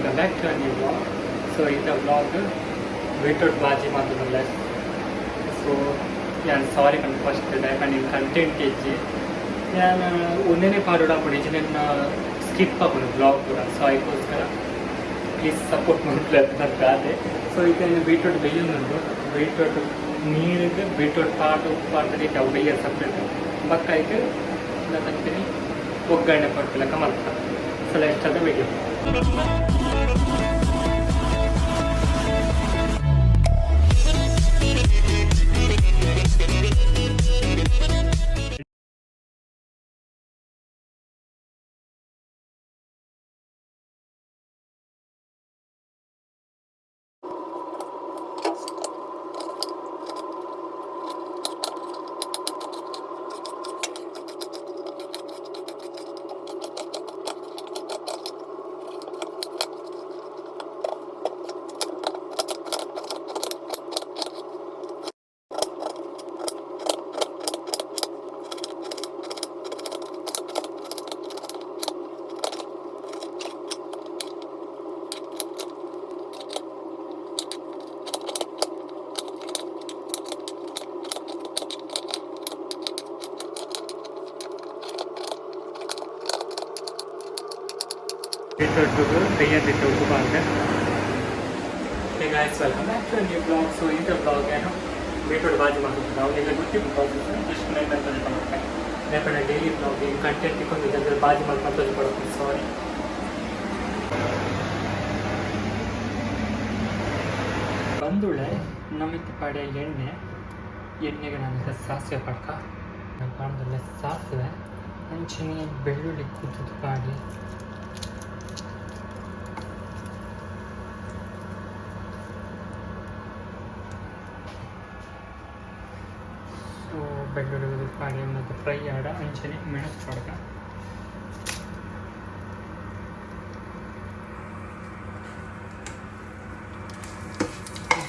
welcome back to a new vlog. So in the vlog, beetroot bhaji matudalla. So yeah, sorry for the first time and in content age. Yeah, ಒಂದನೇ ಪಾಡೋಡ ಪಡಿಜಿ ನನ್ನ skip ಆಗ್ಬೋದು blog ಕೂಡ. So ಅದಕ್ಕೋಸ್ಕರ please support ಮಾಡ್ಕೊಳ್ಳಿ ನನ್ನ ಗಾದೆ. So ಈಗ beetroot ಬೇಯುന്നുണ്ട്. Beetroot ನೀರಿಗೆ ಬೀಟ್ರೂಟ್ ಪಾಟು ಉಪ್ಪು ಹಾಕಿದ್ರೆ ಅವು ಬೇಯ ಸಪ್ರೇಟ್ ಬಕ್ಕಾಯ್ತು ನಾನು ಒಗ್ಗರಣೆ ಕೊಡ್ತಿಲ್ಲ ಕಮಲ್ಕ. ಸೊ ಎಷ್ಟದ ವಿಡಿಯೋ beetroot ಬೇಯದಿಟ್ಟು ಉಪ್ಪು ಹಾಕಿದೆ. Hey guys, welcome back to a new vlog. So in the vlog ಏನು beetroot bhaji ಮಾಡ್ತಿದ್ದೆ. ನಾವು ಈಗ ಗೊತ್ತಿದ್ದು ಪ್ರಾಸೆಸ್ ಜಸ್ಟ್ ನೈಟ್ ಅಂತ ಹೇಳ್ತಾರೆ. ಯಾಕಂದ್ರೆ ಡೈಲಿ ಬ್ಲಾಗ್ ಈ ಕಂಟೆಂಟ್ ಇಟ್ಕೊಂಡಿದ್ದೆ ಅಂದರೆ ಬಾಜಿ ಮಾಡ್ಕೊಂಡು ತೋರಿಸ್ಕೊಡೋದು. ಸಾರಿ ಬಂದುಳೆ ನಮಿತ್ ಪಾಡೆ ಎಣ್ಣೆಗೆ ನನಗೆ ಸಾಸಿವೆ ಪಡ್ಕ ನಮ್ಮ ಪಾಣದಲ್ಲೇ ಸಾಸಿವೆ ಹಂಚಿನ ಬೆಳ್ಳುಳ್ಳಿ ಕುದ್ದು ಪಾಡಿ ಬೆಳ್ಳುಳ್ಳಿ ಪಾಡಿ ಮತ್ತು ಫ್ರೈ ಆಡ ಅಂಚನೆ ಮೆಣಸು ಪಡ್ಕ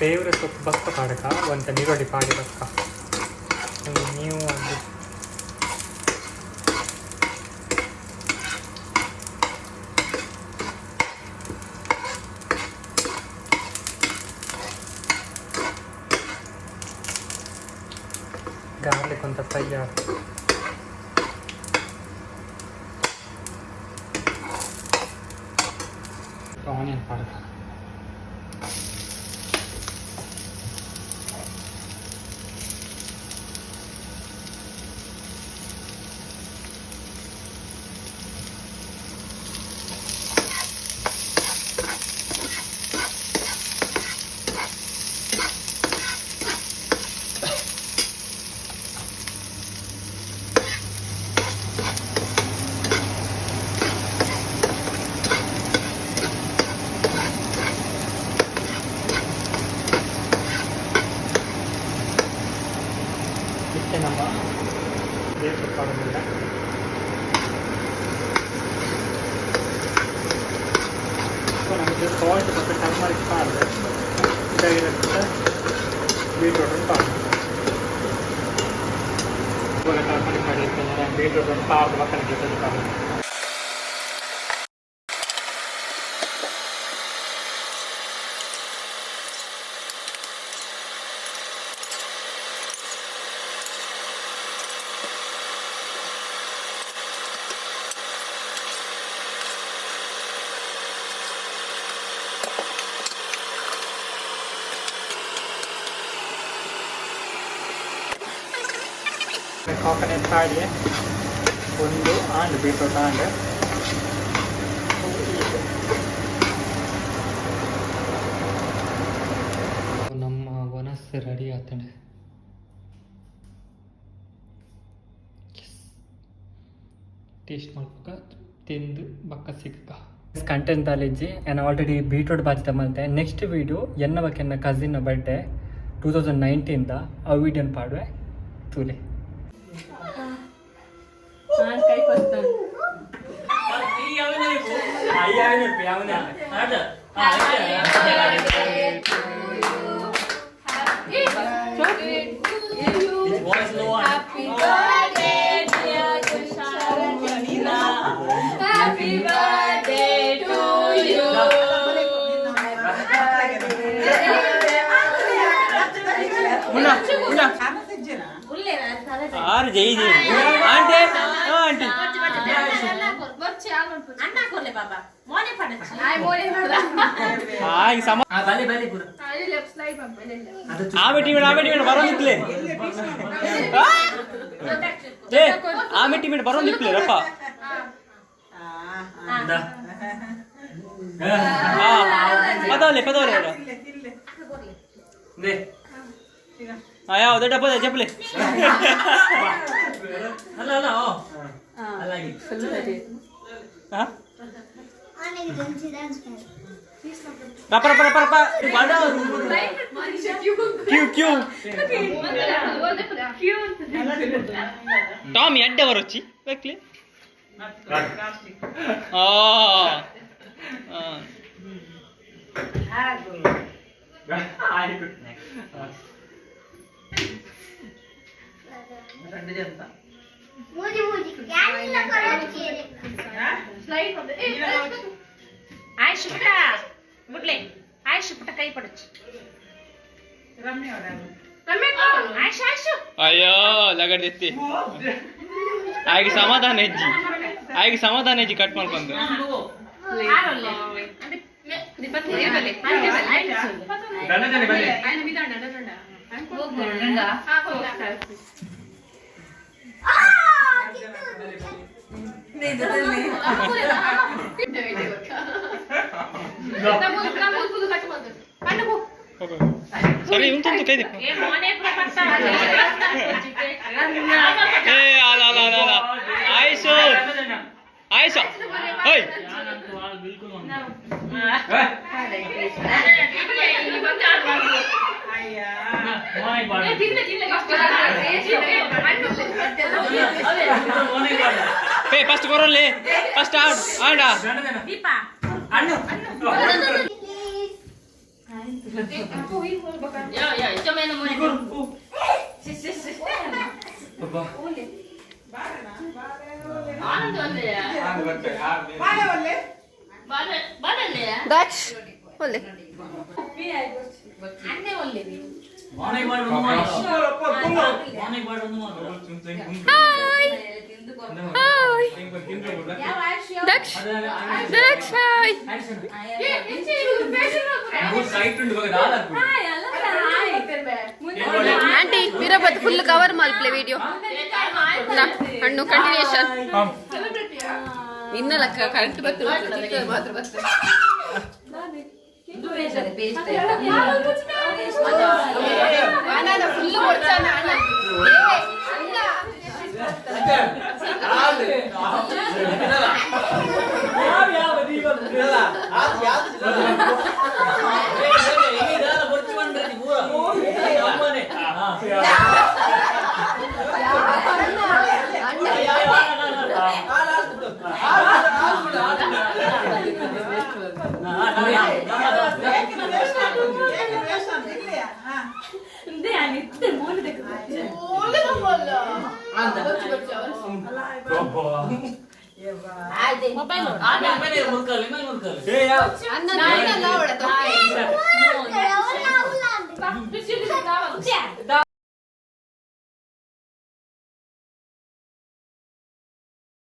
ಬೇವ್ರ ಸೊಪ್ಪು ಬಕ್ಕ ಪಾಡಕ ಒಂದು ನೀರುಳ್ಳಿ ಪಾಡಿ ಬಕ್ಕ ನೀವು ಅದು garlic on the fire. Onion powder. ನಮ್ಮ ಬೇರೆ ಪಾಡೋದಿಲ್ಲ. ಸೊ ನಮಗೆ ಸಾಲ್ಟ್ ಮತ್ತು ಟರ್ಮರಿಕ್ ಪಾಡಿದೆ ಇದಾಗಿರುತ್ತೆ ಬೀಟ್ರೂಟ್ ಪಾಡು ಇವಾಗ ಟರ್ಮರಿಕ್ ಮಾಡಿರ್ತೇನೆ ಬೀಟ್ರೂಟ್ ಪಾಡು ಮಕ್ಕಳಿಗೆ ಪಾಡು coconut ಪಾಡಿ ಒಂದು ಆಂಡ್ ಬೀಟ್ರೂಟ್ ಆಂಡ್ ನಮ್ಮ ಒನಸ್ ರೆಡಿ ಆಗ್ತಾನೆ. ಟೇಸ್ಟ್ ಮಾಡ್ಬೇಕ ತಿಂದು ಬಕ್ಕ ಸಿಕ್ಕ ಕಂಟೆಂಟ್ ಅಲ್ಲಿಜ್ಜಿ ನಾನು ಆಲ್ರೆಡಿ ಬೀಟ್ರೂಟ್ ಬಾಜಿದ ಮಲ್ತೆ ನೆಕ್ಸ್ಟ್ ವೀಡಿಯೋ ಎನ್ನ ಬಕ್ಕೆನ್ನ ಕಸಿನ್ನ ಬರ್ಡೇ 2019 ಆ ವಿಡಿಯೋನ ಪಾಡುವೆ ತೂಲೆ ಕೈ ಕೊಡ್ತಾನೆ Happy birthday to you. ಬಾರಿ ಜೈ ಜೈ ಆಂಟಿ ಆಂಟಿ ಸಮ ಆಮೆಟಿ ಮೇಡ ಬರೋದಿಕ್ಲೆ ಏ ಆಮೆಟಿ ಮೇಡ ಬರೋದಿಕ್ಲೆ ರಪ್ಪ ಪದವಲೆ ಯಾವ್ದು ಡಬ್ಬ ಚಪ್ಪಲಿ ಟಾಮಿ ಅಡ್ಡ ಬರೊಚ್ಚಿ ಬೇಕ್ಲಿ ಅಯ್ಯೋ ಲಗಡ್ ಎತ್ತಿ ಆಗಿ ಸಮಾಧಾನ ಹೆಜ್ಜಿ ಕಟ್ ಮಾಡ್ಕೊಂಡು ಸರಿ ಉಂಟು ಕೈ ದಿಪ್ಪ ಆಯ್ಸು ಆಯ್ಸು ಓಯ್ ಫಸ್ಟ್ ಕೊರಲಿ ಫಸ್ಟ್ ಆಡ ಆಂಟಿ ವೀರಭದ್ರ ಫುಲ್ ಕವರ್ ಮಲ್ಪ್ಲೆ ವಿಡಿಯೋ ಹಣ್ಣು ಕಂಟಿನ್ಯೂಷನ್ ಇನ್ನಲ್ಲ ಕರೆಕ್ಟ್ ಬರ್ತದೆ ಮಾತ್ರ ಬರ್ತದೆ ಮೊಬೈಲ್